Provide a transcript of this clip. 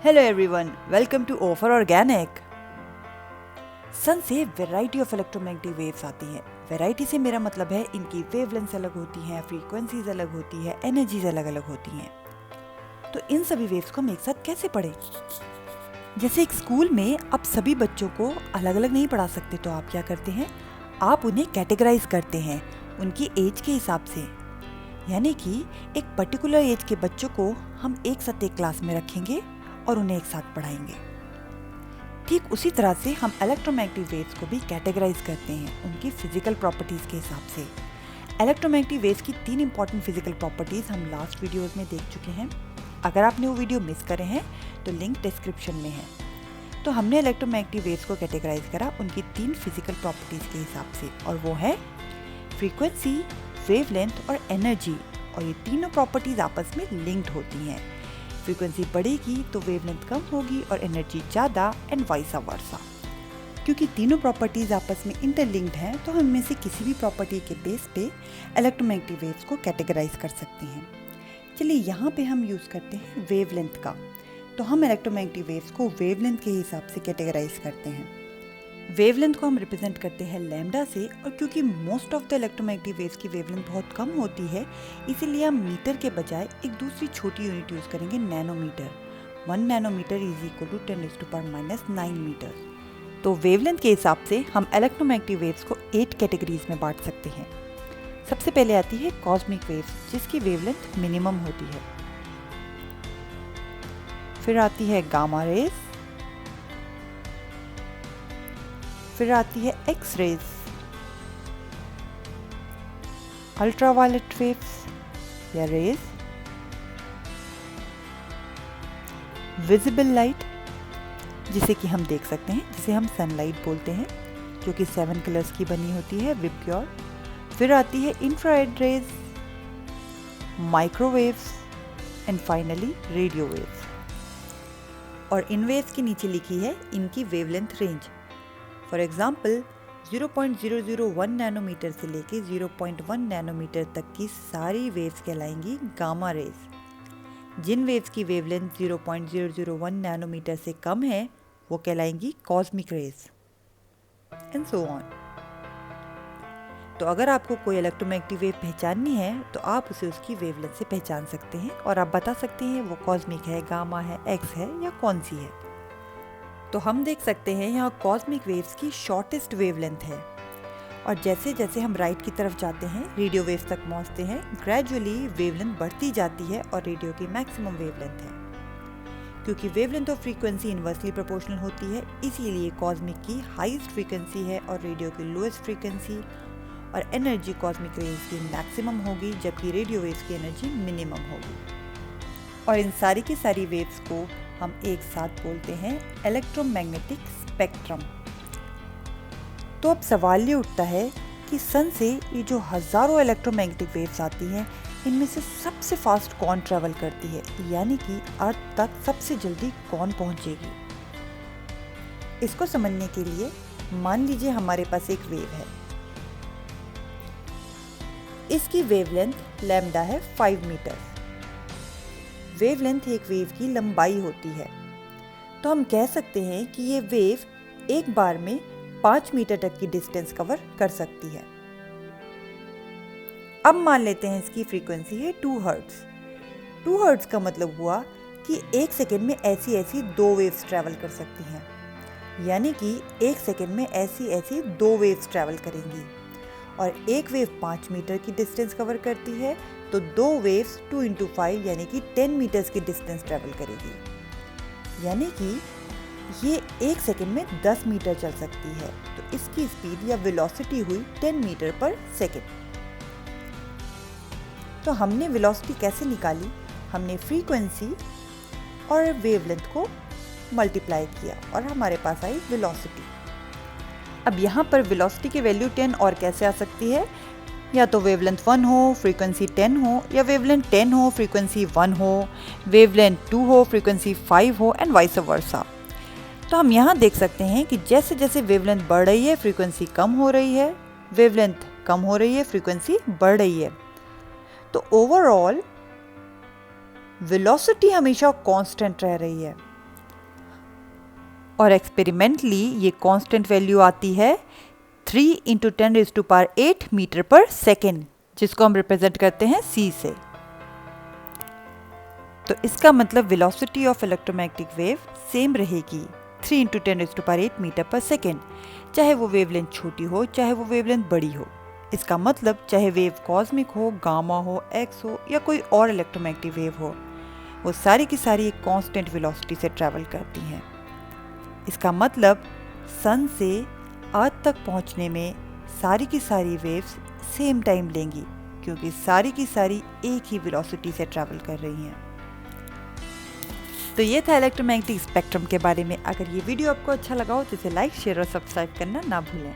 Hello everyone, welcome to O for organic. Sun से variety of electromagnetic waves आती हैं। Variety से मेरा मतलब है इनकी वेवलेंथ्स अलग होती हैं, फ्रीक्वेंसीज अलग होती है, एनर्जीज अलग अलग होती हैं। तो इन सभी वेव्स को हम एक साथ कैसे पढ़ें? जैसे एक स्कूल में आप सभी बच्चों को अलग अलग नहीं पढ़ा सकते, तो आप क्या करते हैं, आप उन्हें कैटेगराइज करते हैं उनकी एज के हिसाब से। यानी कि एक पर्टिकुलर एज के बच्चों को हम एक साथ एक क्लास में रखेंगे और उन्हें एक साथ पढ़ाएंगे। ठीक उसी तरह से हम इलेक्ट्रोमैग्नेटिक वेव्स को भी कैटेगराइज करते हैं उनकी फिजिकल प्रॉपर्टीज के हिसाब से। इलेक्ट्रोमैग्नेटिक वेव्स की 3 इंपॉर्टेंट फिजिकल प्रॉपर्टीज हम लास्ट वीडियोस में देख चुके हैं। अगर आपने वो वीडियो मिस करे हैं तो लिंक डिस्क्रिप्शन में है। तो हमने इलेक्ट्रोमैग्नेटिक वेव्स को कैटेगराइज करा उनकी 3 फिजिकल प्रॉपर्टीज के हिसाब से, और वो है फ्रीक्वेंसी, वेवलेंथ और एनर्जी। और ये तीनों प्रॉपर्टीज आपस में लिंक्ड होती हैं। फ्रीक्वेंसी बढ़ेगी तो वेवलेंथ कम होगी और एनर्जी ज़्यादा, एंड वाइस वर्सा। क्योंकि तीनों प्रॉपर्टीज आपस में इंटरलिंक्ड हैं, तो हम इनमें से किसी भी प्रॉपर्टी के बेस पे इलेक्ट्रोमैग्नेटिक वेव्स को कैटेगराइज कर सकते हैं। चलिए यहाँ पे हम यूज़ करते हैं वेवलेंथ का। तो हम इलेक्ट्रोमैग्नेटिक वेव्स को वेवलेंथ के हिसाब से कैटेगराइज करते हैं। वेवलेंथ को हम रिप्रेजेंट करते हैं लैम्डा से, और क्योंकि most of the electromagnetic waves की वेवलेंथ बहुत कम होती है, इसीलिए हम मीटर के बजाय एक दूसरी छोटी यूनिट यूज़ करेंगे, nanometre. 1 nanometre is equal to 10⁻⁹ metre. तो वेवलेंथ के हिसाब से हम इलेक्ट्रोमैग्नेटिक वेव्स को 8 कैटेगरीज में बांट सकते हैं। सबसे पहले आती है कॉस्मिक वेव्स, जिसकी वेवलेंथ मिनिमम होती है। फिर आती है गामा रेज, फिर आती है एक्स रेज, अल्ट्रावायलेट वेव्स या रेज, विजिबल लाइट जिसे कि हम देख सकते हैं, जिसे हम सनलाइट बोलते हैं, जो कि 7 कलर्स की बनी होती है, विबग्योर। फिर आती है infrared rays, microwaves and finally radio waves. और इन वेव्स के नीचे लिखी है इनकी wavelength range. For example 0.001 nanometre से लेके 0.1 नैनोमीटर तक की सारी वेव्स कहलाएंगी गामा रेज। जिन वेव्स की वेवलेंथ 0.001 नैनोमीटर से कम है वो कहलाएंगी cosmic rays, and so on. तो अगर आपको कोई इलेक्ट्रोमैग्नेटिक वेव पहचाननी है तो आप उसे उसकी वेवलेंथ से पहचान सकते हैं, और आप बता सकते हैं वो कॉस्मिक है, गामा है, एक्स है या कौन सी है। तो हम देख सकते हैं यहाँ कॉस्मिक वेव्स की शॉर्टेस्ट वेवलेंथ है, और जैसे जैसे हम राइट की तरफ जाते हैं, रेडियो वेव्स तक पहुँचते हैं, ग्रेजुअली वेवलेंथ बढ़ती जाती है और रेडियो की मैक्सिमम वेवलेंथ है। क्योंकि wavelength of frequency inversely proportional होती है, इसीलिए कॉस्मिक की हाईएस्ट फ्रीक्वेंसी है और रेडियो की लोएस्ट फ्रीक्वेंसी, और एनर्जी कॉस्मिक रेज की मैक्सिमम होगी जबकि रेडियो वेव्स की एनर्जी मिनिमम होगी। और इन सारी की सारी वेव्स को हम एक साथ बोलते हैं इलेक्ट्रोमैग्नेटिक स्पेक्ट्रम। तो अब सवाल ये उठता है कि सन से ये जो हजारों इलेक्ट्रोमैग्नेटिक वेव्स आती हैं, इनमें से सबसे फास्ट कौन ट्रैवल करती है, यानी कि अर्थ तक सबसे जल्दी कौन पहुंचेगी। इसको समझने के लिए मान लीजिए हमारे पास एक वेव है। इसकी वेवलेंथ लैम्डा है 5 मीटर। वेवलेंथ एक वेव की लंबाई होती है, तो हम कह सकते हैं कि ये वेव एक बार में 5 मीटर तक की डिस्टेंस कवर कर सकती है। अब मान लेते हैं इसकी फ्रीक्वेंसी है 2 हर्ट्ज। 2 हर्ट्ज का मतलब हुआ कि 1 सेकेंड में ऐसी ऐसी 2 वेव्स ट्रैवल कर सकती हैं, यानी कि 1 सेकेंड में ऐसी ऐसी 2 वेव्स ट्रैवल करेंगी। और एक वेव 5 मीटर की डिस्टेंस कवर करती है, तो 2 वेव्स 2 × 5 यानी कि 10 मीटर्स की डिस्टेंस ट्रैवल करेगी। यानी कि ये 1 सेकेंड में 10 मीटर चल सकती है, तो इसकी स्पीड या वेलोसिटी हुई 10 मीटर पर सेकेंड। तो हमने वेलोसिटी कैसे निकाली? हमने फ्रीक्वेंसी और वेवलेंथ को मल्टीप्लाई किया और हमारे पास आई वेलोसिटी। अब यहाँ पर वेलोसिटी की वैल्यू 10 और कैसे आ सकती है? या तो वेवलेंथ 1 हो, फ्रीक्वेंसी 10 हो, या वेवलेंथ 10 हो, फ्रीक्वेंसी 1 हो, वेवलेंथ 2 हो, फ्रीक्वेंसी 5 हो, एंड वाइस वर्सा। तो हम यहाँ देख सकते हैं कि जैसे जैसे वेवलेंथ बढ़ रही है, फ्रीक्वेंसी कम हो रही है, वेवलेंथ कम हो रही है, फ्रीक्वेंसी बढ़ रही है। तो ओवरऑल वेलोसिटी हमेशा कांस्टेंट रह रही है। और एक्सपेरिमेंटली ये कांस्टेंट वैल्यू आती है 3 × 10⁸ मीटर पर सेकेंड, जिसको हम रिप्रेजेंट करते हैं c से। तो इसका मतलब velocity of electromagnetic wave same रहेगी 3 × 10⁸ मीटर पर सेकेंड, चाहे वो वेवलेंथ छोटी हो चाहे वो वेवलेंथ बड़ी हो। इसका मतलब चाहे वेव कॉस्मिक हो, गामा हो, एक्स हो या कोई और इलेक्ट्रोमैग्नेटिक वेव हो, वो सारी की सारी एक कांस्टेंट वेलोसिटी से ट्रैवल करती हैं। इसका मतलब सन से अर्थ तक पहुंचने में सारी की सारी वेव्स सेम टाइम लेंगी, क्योंकि सारी की सारी एक ही वेलोसिटी से ट्रैवल कर रही हैं। तो ये था इलेक्ट्रोमैग्नेटिक स्पेक्ट्रम के बारे में। अगर ये वीडियो आपको अच्छा लगा हो तो इसे लाइक, शेयर और सब्सक्राइब करना ना भूलें।